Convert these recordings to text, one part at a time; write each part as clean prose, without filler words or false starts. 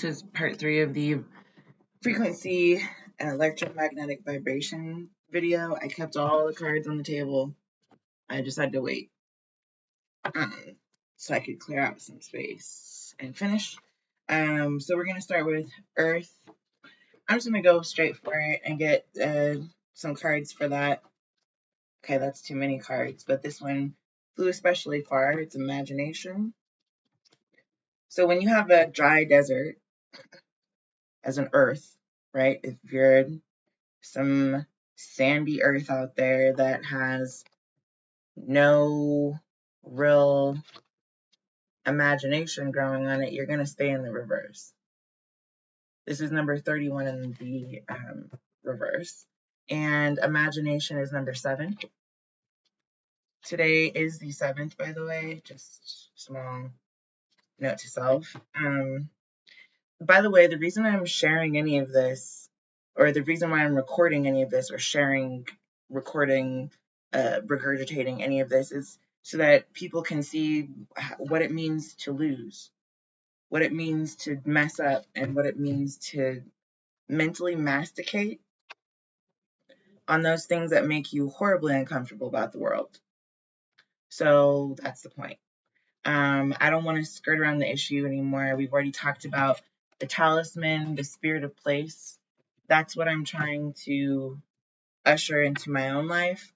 This is part 3 of the frequency and electromagnetic vibration video. I kept all the cards on the table. I just had to wait so I could clear out some space and finish. So we're going to start with Earth. I'm just going to go straight for it and get some cards for that. Okay, that's too many cards, but this one flew especially far. It's imagination. So when you have a dry desert as an Earth, right? If you're some sandy earth out there that has no real imagination growing on it, you're going to stay in the reverse. This is number 31 in the reverse. And imagination is number 7. Today is the 7th, by the way, just small note to self. By the way, the reason I'm sharing any of this, or the reason why I'm recording any of this, or recording, regurgitating any of this, is so that people can see what it means to lose, what it means to mess up, and what it means to mentally masticate on those things that make you horribly uncomfortable about the world. So that's the point. I don't want to skirt around the issue anymore. We've already talked about the talisman, the spirit of place. That's what I'm trying to usher into my own life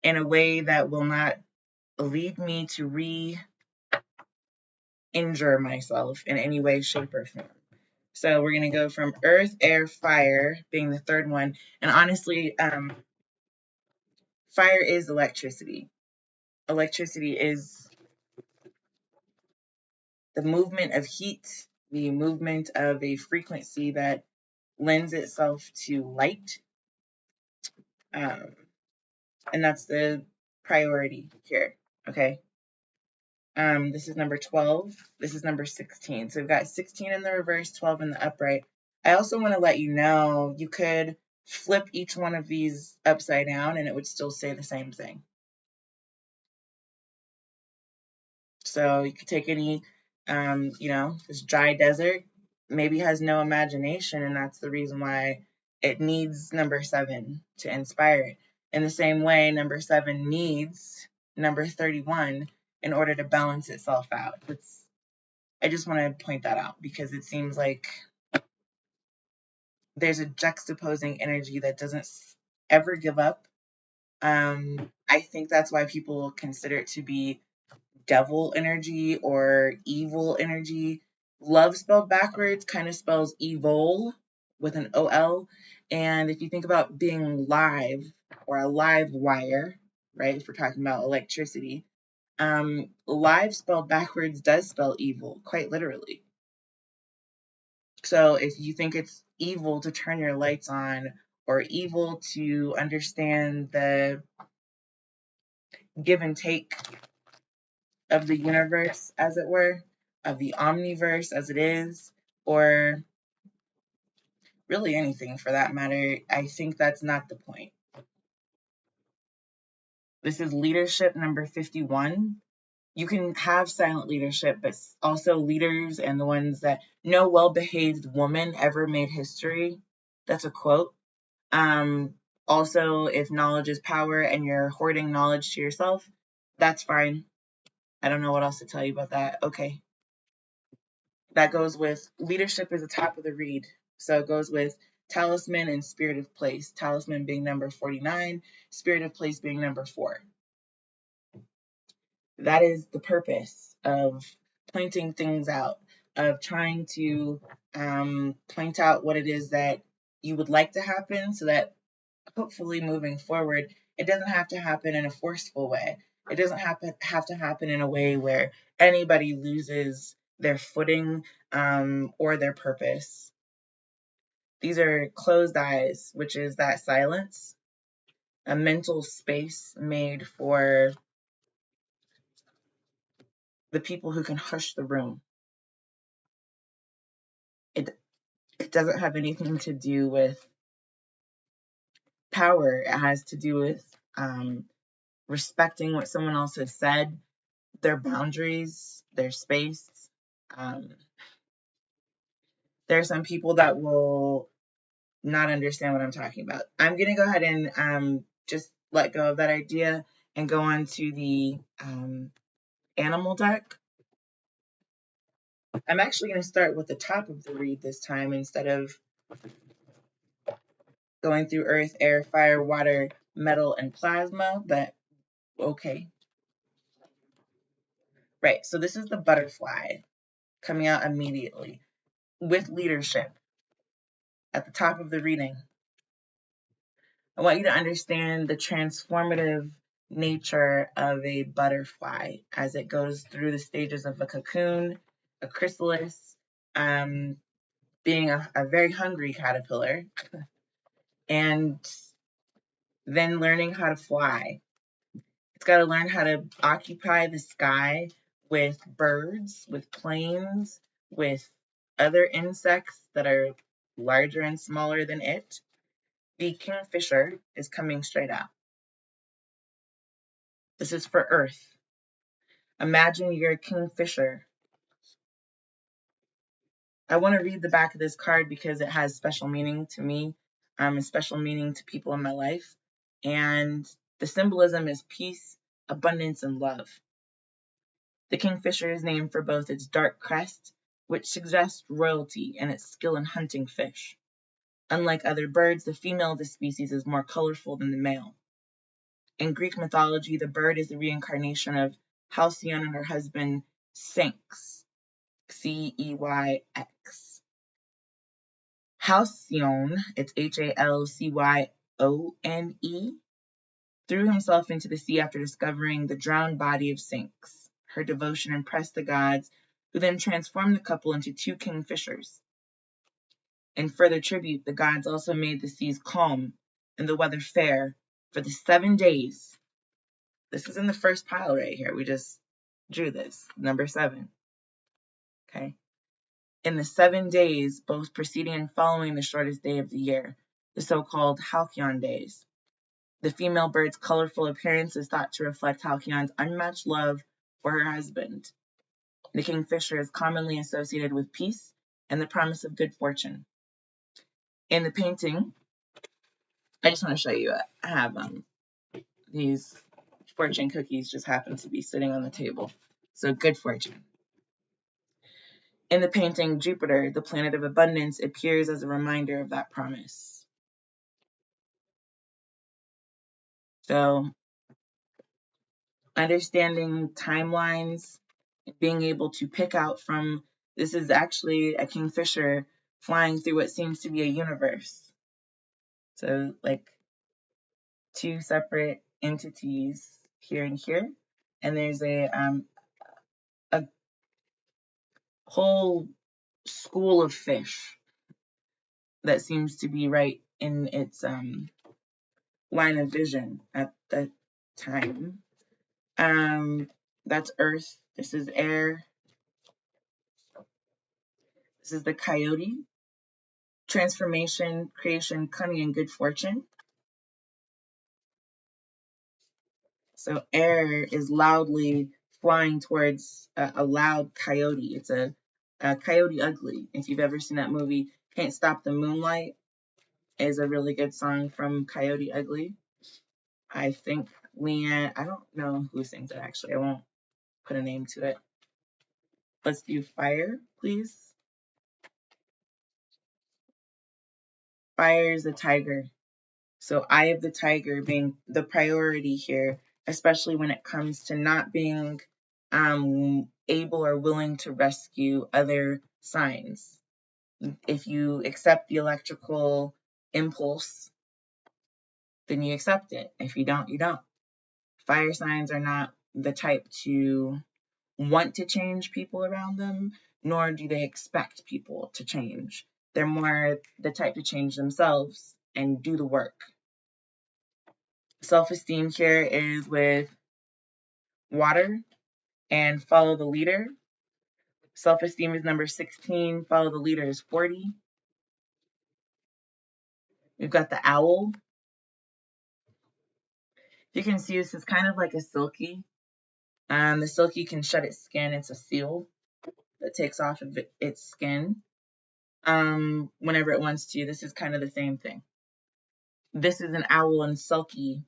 in a way that will not lead me to re-injure myself in any way, shape, or form. So we're going to go from earth, air, fire being the third one. And honestly, fire is electricity. Electricity is the movement of heat, the movement of a frequency that lends itself to light. And that's the priority here, okay? This is number 12. This is number 16. So we've got 16 in the reverse, 12 in the upright. I also want to let you know you could flip each one of these upside down and it would still say the same thing. So you could take any, this dry desert maybe has no imagination, and that's the reason why it needs number 7 to inspire it. In the same way, number 7 needs number 31 in order to balance itself out. I just want to point that out because it seems like there's a juxtaposing energy that doesn't ever give up. I think that's why people consider it to be devil energy or evil energy. Love spelled backwards kind of spells evil with an OL. And if you think about being live or a live wire, right, if we're talking about electricity, live spelled backwards does spell evil, quite literally. So if you think it's evil to turn your lights on or evil to understand the give and take of the universe, as it were, of the omniverse as it is, or really anything for that matter, I think that's not the point. This is leadership number 51. You can have silent leadership, but also leaders and the ones that no well-behaved woman ever made history. That's a quote. Also, if knowledge is power and you're hoarding knowledge to yourself, that's fine. I don't know what else to tell you about that. Okay. That goes with leadership is the top of the read. So it goes with talisman and spirit of place. Talisman being number 49, spirit of place being number 4. That is the purpose of pointing things out, of trying to point out what it is that you would like to happen so that hopefully moving forward, it doesn't have to happen in a forceful way. It doesn't have to happen in a way where anybody loses their footing or their purpose. These are closed eyes, which is that silence, a mental space made for the people who can hush the room. It doesn't have anything to do with power. It has to do with respecting what someone else has said, their boundaries, their space. There are some people that will not understand what I'm talking about. I'm going to go ahead and just let go of that idea and go on to the animal deck. I'm actually going to start with the top of the read this time instead of going through earth, air, fire, water, metal, and plasma, but okay. Right, so this is the butterfly coming out immediately with leadership at the top of the reading. I want you to understand the transformative nature of a butterfly as it goes through the stages of a cocoon, a chrysalis, being a very hungry caterpillar, and then learning how to fly. It's got to learn how to occupy the sky with birds, with planes, with other insects that are larger and smaller than it. The kingfisher is coming straight out. This is for Earth. Imagine you're a kingfisher. I want to read the back of this card because it has special meaning to me, and special meaning to people in my life. And the symbolism is peace, abundance, and love. The kingfisher is named for both its dark crest, which suggests royalty, and its skill in hunting fish. Unlike other birds, the female of the species is more colorful than the male. In Greek mythology, the bird is the reincarnation of Halcyon and her husband Syx, Ceyx. Halcyon, it's Halcyone, threw himself into the sea after discovering the drowned body of Syx. Her devotion impressed the gods, who then transformed the couple into two kingfishers. In further tribute, the gods also made the seas calm and the weather fair for the 7 days. This is in the first pile right here. We just drew this, number 7. Okay. In the 7 days, both preceding and following the shortest day of the year, the so-called Halcyon days. The female bird's colorful appearance is thought to reflect Halcyon's unmatched love for her husband. The kingfisher is commonly associated with peace and the promise of good fortune. In the painting, I just want to show you, I have these fortune cookies just happen to be sitting on the table. So good fortune. In the painting, Jupiter, the planet of abundance, appears as a reminder of that promise. So understanding timelines, being able to pick out from, this is actually a kingfisher flying through what seems to be a universe. So like 2 separate entities here and here. And there's a whole school of fish that seems to be right in its line of vision at the time. That's Earth. This is air. This is the coyote. Transformation, creation, cunning, and good fortune. So air is loudly flying towards a loud coyote. It's a Coyote Ugly. If you've ever seen that movie, Can't Stop the Moonlight is a really good song from Coyote Ugly. I think Leanne, I don't know who sings it actually. I won't put a name to it. Let's do fire, please. Fire is a tiger. So eye of the tiger being the priority here, especially when it comes to not being able or willing to rescue other signs. If you accept the electrical impulse, then you accept it. If you don't, you don't. Fire signs are not the type to want to change people around them, nor do they expect people to change. They're more the type to change themselves and do the work. Self-esteem here is with water and follow the leader. Self-esteem is number 16, follow the leader is 40. We've got the owl. You can see this is kind of like a silky. The silky can shed its skin. It's a seal that takes off of its skin. whenever it wants to. This is kind of the same thing. This is an owl in sulky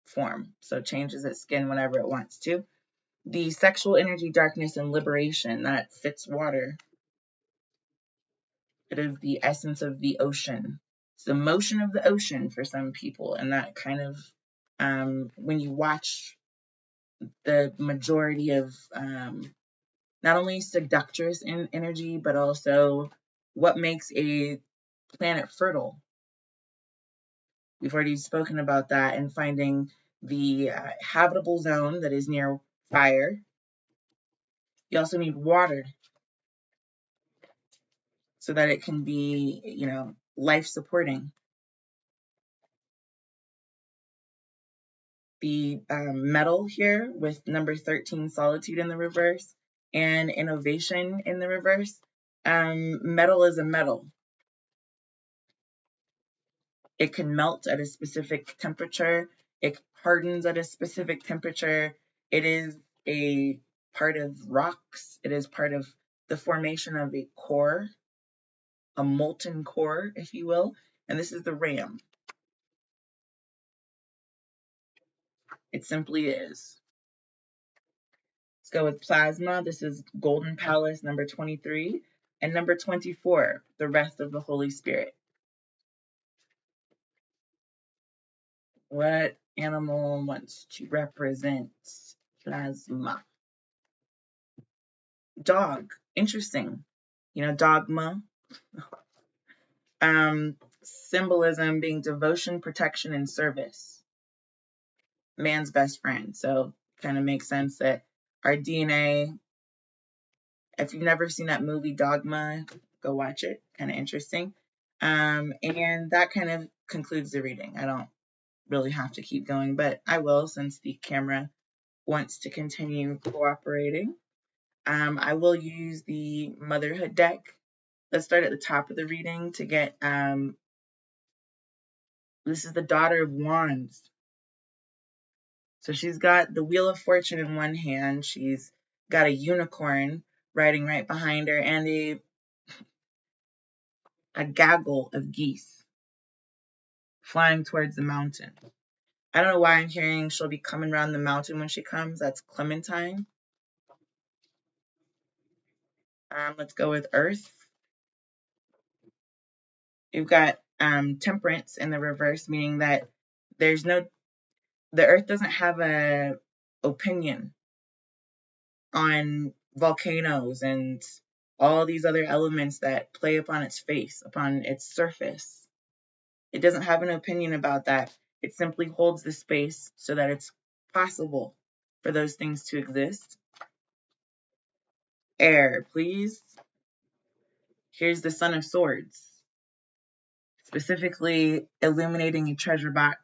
form, so it changes its skin whenever it wants to. The sexual energy, darkness, and liberation, that fits water. It is the essence of the ocean. It's the motion of the ocean for some people, and that kind of, when you watch the majority of not only seductress in energy, but also what makes a planet fertile. We've already spoken about that, and finding the habitable zone that is near fire. You also need water so that it can be, life supporting. The metal here with number 13, solitude in the reverse, and innovation in the reverse. Metal is a metal. It can melt at a specific temperature. It hardens at a specific temperature. It is a part of rocks. It is part of the formation of a core, a molten core, if you will. And this is the ram. It simply is. Let's go with plasma. This is Golden Palace, number 23. And number 24, the rest of the Holy Spirit. What animal wants to represent plasma? Dog. Interesting. Dogma. Symbolism being devotion, protection, and service. Man's best friend. So kind of makes sense that our DNA, if you've never seen that movie Dogma, go watch it. Kind of interesting. And that kind of concludes the reading. I don't really have to keep going, but I will since the camera wants to continue cooperating. I will use the motherhood deck. Let's start at the top of the reading to get, this is the daughter of wands. So she's got the wheel of fortune in one hand. She's got a unicorn riding right behind her and a gaggle of geese flying towards the mountain. I don't know why I'm hearing she'll be coming around the mountain when she comes. That's Clementine. Let's go with Earth. You've got Temperance in the reverse, meaning that the Earth doesn't have a opinion on volcanoes and all these other elements that play upon its face, upon its surface. It doesn't have an opinion about that. It simply holds the space so that it's possible for those things to exist. Air, please. Here's the Son of Swords, specifically illuminating a treasure box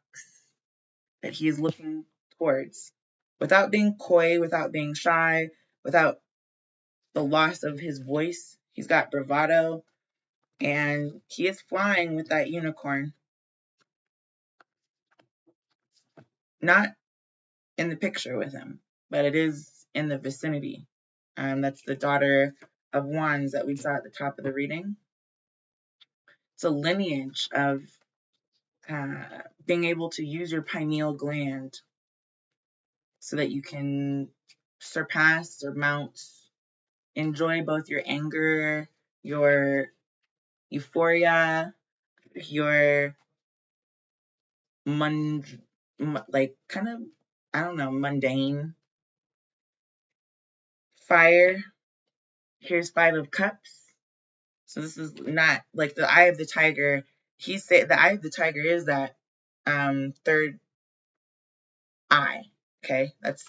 that he is looking towards without being coy, without being shy, without the loss of his voice. He's got bravado, and he is flying with that unicorn. Not in the picture with him, but it is in the vicinity. That's the daughter of wands that we saw at the top of the reading. It's a lineage of being able to use your pineal gland so that you can surmount, enjoy both your anger, your euphoria, your kind of, I don't know, mundane fire. Here's 5 of Cups. So this is not like the eye of the tiger. He said the eye of the tiger is that third eye. Okay, that's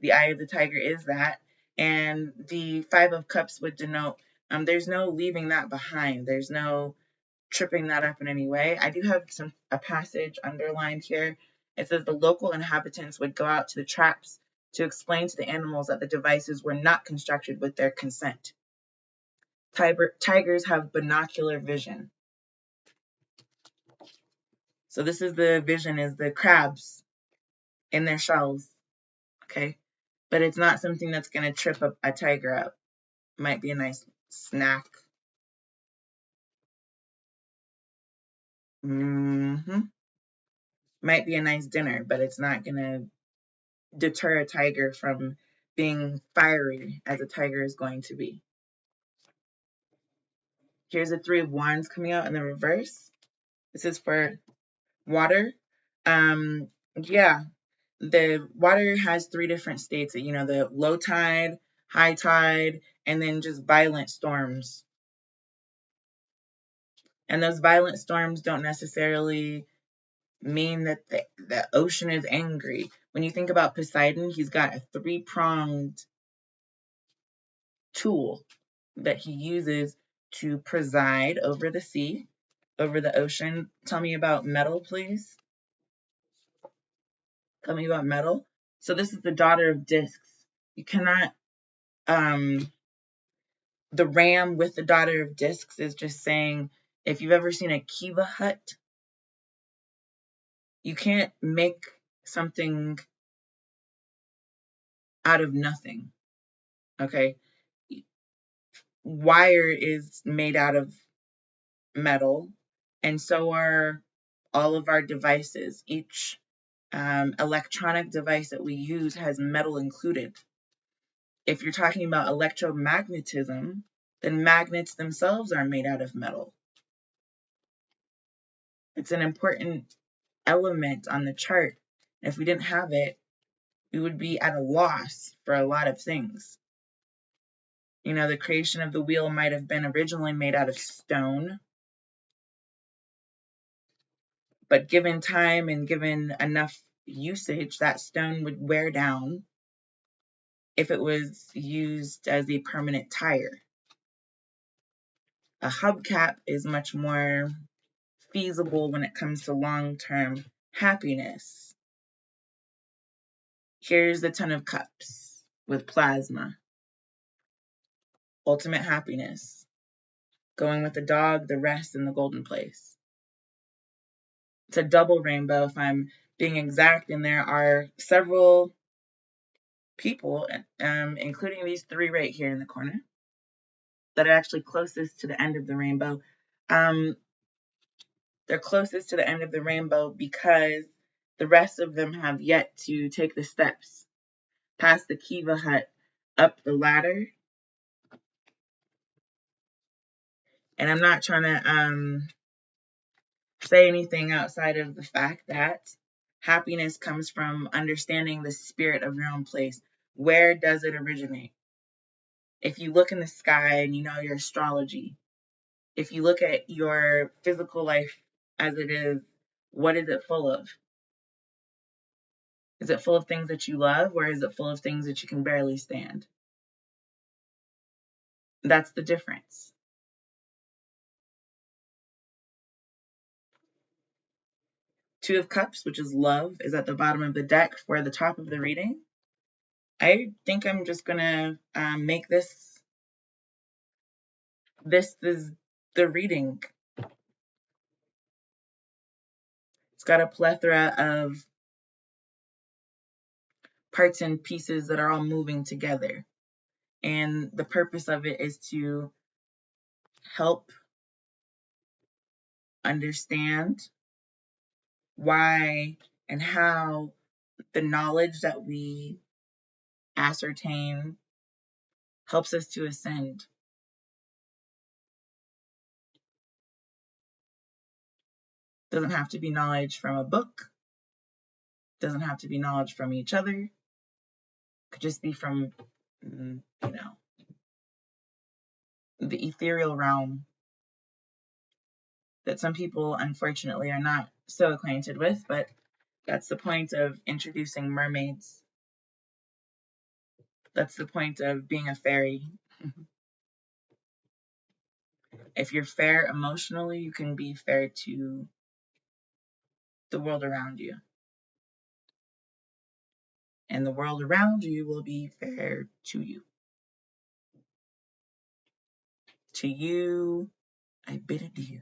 the eye of the tiger is that. And the 5 of Cups would denote there's no leaving that behind. There's no tripping that up in any way. I do have a passage underlined here. It says the local inhabitants would go out to the traps to explain to the animals that the devices were not constructed with their consent. Tigers have binocular vision. So this is the vision, is the crabs in their shells, okay? But it's not something that's going to trip a tiger up. Might be a nice snack Mm-hmm. Might be a nice dinner, but it's not going to deter a tiger from being fiery as a tiger is going to be. Here's the Three of Wands coming out in the reverse. This is for water. Yeah, the water has three different states. You know, the low tide, high tide, and then just violent storms. And those violent storms don't necessarily mean that the ocean is angry. When you think about Poseidon, he's got a three-pronged tool that he uses to preside over the sea, over the ocean. Tell me about metal, please. Tell me about metal. So this is the daughter of discs. You cannot, the ram with the daughter of discs is just saying, if you've ever seen a kiva hut, you can't make something out of nothing. Okay. Wire is made out of metal, and so are all of our devices. Each electronic device that we use has metal included. If you're talking about electromagnetism, then magnets themselves are made out of metal. It's an important element on the chart. If we didn't have it, we would be at a loss for a lot of things. You know, the creation of the wheel might have been originally made out of stone, but given time and given enough usage, that stone would wear down if it was used as a permanent tire. A hubcap is much more feasible when it comes to long-term happiness. Here's the Ten of Cups with plasma. Ultimate happiness. Going with the dog, the rest, and the golden place. It's a double rainbow if I'm being exact, and there are several people, including these three right here in the corner, that are actually closest to the end of the rainbow. They're closest to the end of the rainbow because the rest of them have yet to take the steps past the Kiva hut, up the ladder. And I'm not trying to say anything outside of the fact that happiness comes from understanding the spirit of your own place. Where does it originate? If you look in the sky and you know your astrology, if you look at your physical life as it is, what is it full of? Is it full of things that you love, or is it full of things that you can barely stand? That's the difference. Two of Cups, which is love, is at the bottom of the deck for the top of the reading. I think I'm just gonna make this is the reading. It's got a plethora of parts and pieces that are all moving together. And the purpose of it is to help understand why and how the knowledge that we ascertain helps us to ascend. Doesn't have to be knowledge from a book. Doesn't have to be knowledge from each other. Could just be from, you know, the ethereal realm that some people unfortunately are not so acquainted with, but that's the point of introducing mermaids. That's the point of being a fairy. If you're fair emotionally, you can be fair to the world around you. And the world around you will be fair to you. To you, I bid adieu.